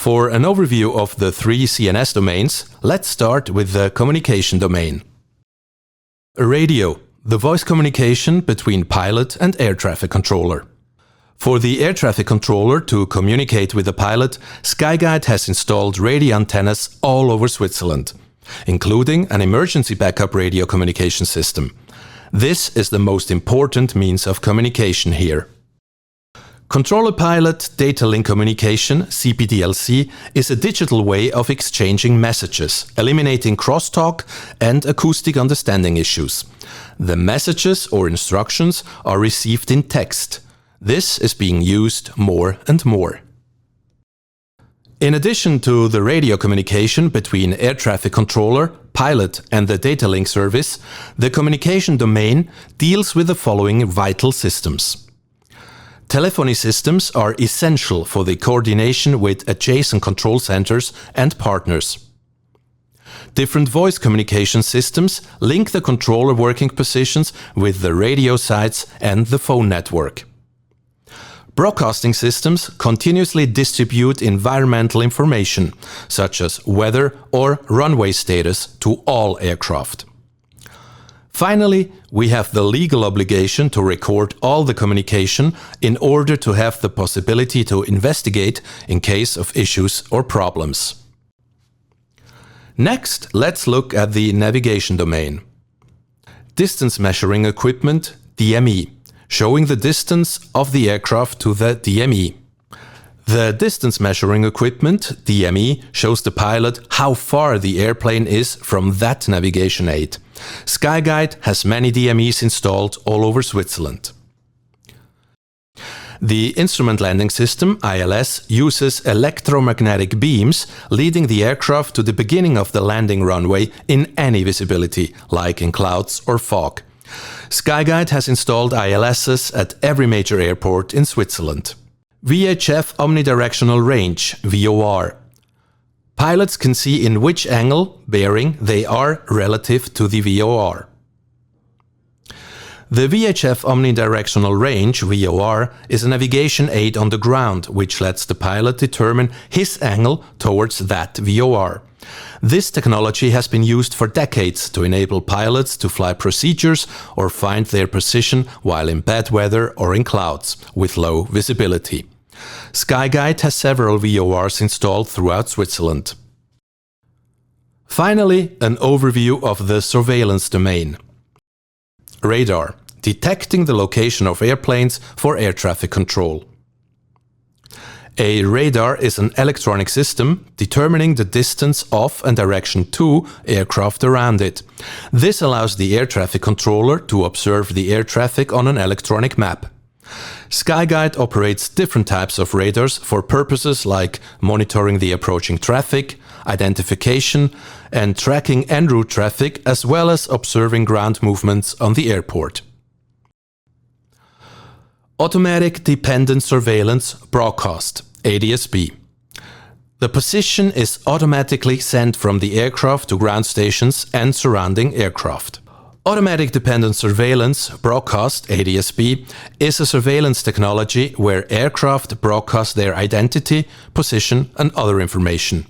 For an overview of the three CNS domains, let's start with the communication domain. Radio, the voice communication between pilot and air traffic controller. For the air traffic controller to communicate with the pilot, Skyguide has installed radio antennas all over Switzerland, including an emergency backup radio communication system. This is the most important means of communication here. Controller-pilot data link communication, CPDLC, is a digital way of exchanging messages, eliminating crosstalk and acoustic understanding issues. The messages or instructions are received in text. This is being used more and more. In addition to the radio communication between air traffic controller, pilot and the data link service, the communication domain deals with the following vital systems. Telephony systems are essential for the coordination with adjacent control centers and partners. Different voice communication systems link the controller working positions with the radio sites and the phone network. Broadcasting systems continuously distribute environmental information, such as weather or runway status, to all aircraft. Finally, we have the legal obligation to record all the communication in order to have the possibility to investigate in case of issues or problems. Next, let's look at the navigation domain. Distance measuring equipment, DME, showing the distance of the aircraft to the DME. The distance measuring equipment, DME, shows the pilot how far the airplane is from that navigation aid. Skyguide has many DMEs installed all over Switzerland. The instrument landing system, ILS, uses electromagnetic beams, leading the aircraft to the beginning of the landing runway in any visibility, like in clouds or fog. Skyguide has installed ILSs at every major airport in Switzerland. VHF omnidirectional range, VOR. Pilots can see in which angle, bearing, they are relative to the VOR. The VHF omnidirectional range, VOR, is a navigation aid on the ground which lets the pilot determine his angle towards that VOR. This technology has been used for decades to enable pilots to fly procedures or find their position while in bad weather or in clouds with low visibility. Skyguide has several VORs installed throughout Switzerland. Finally, an overview of the surveillance domain. Radar, detecting the location of airplanes for air traffic control. A radar is an electronic system determining the distance of and direction to aircraft around it. This allows the air traffic controller to observe the air traffic on an electronic map. Skyguide operates different types of radars for purposes like monitoring the approaching traffic, identification, and tracking en route traffic, as well as observing ground movements on the airport. Automatic Dependent Surveillance Broadcast, ADSB. The position is automatically sent from the aircraft to ground stations and surrounding aircraft. Automatic Dependent Surveillance Broadcast, ADSB, is a surveillance technology where aircraft broadcast their identity, position and other information.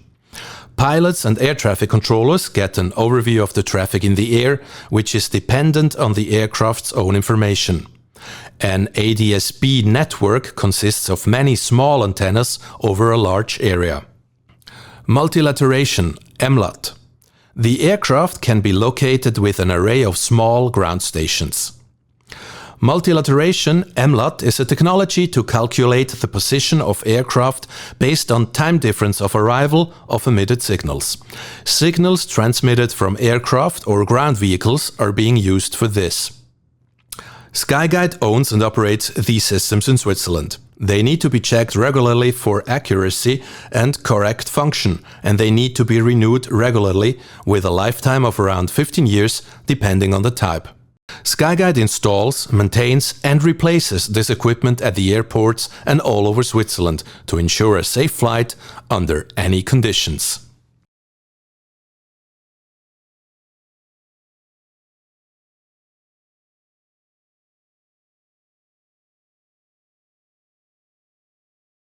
Pilots and air traffic controllers get an overview of the traffic in the air, which is dependent on the aircraft's own information. An ADSB network consists of many small antennas over a large area. Multilateration, MLAT. The aircraft can be located with an array of small ground stations. Multilateration, MLAT, is a technology to calculate the position of aircraft based on time difference of arrival of emitted signals. Signals transmitted from aircraft or ground vehicles are being used for this. Skyguide owns and operates these systems in Switzerland. They need to be checked regularly for accuracy and correct function, and they need to be renewed regularly with a lifetime of around 15 years, depending on the type. Skyguide installs, maintains and replaces this equipment at the airports and all over Switzerland to ensure a safe flight under any conditions.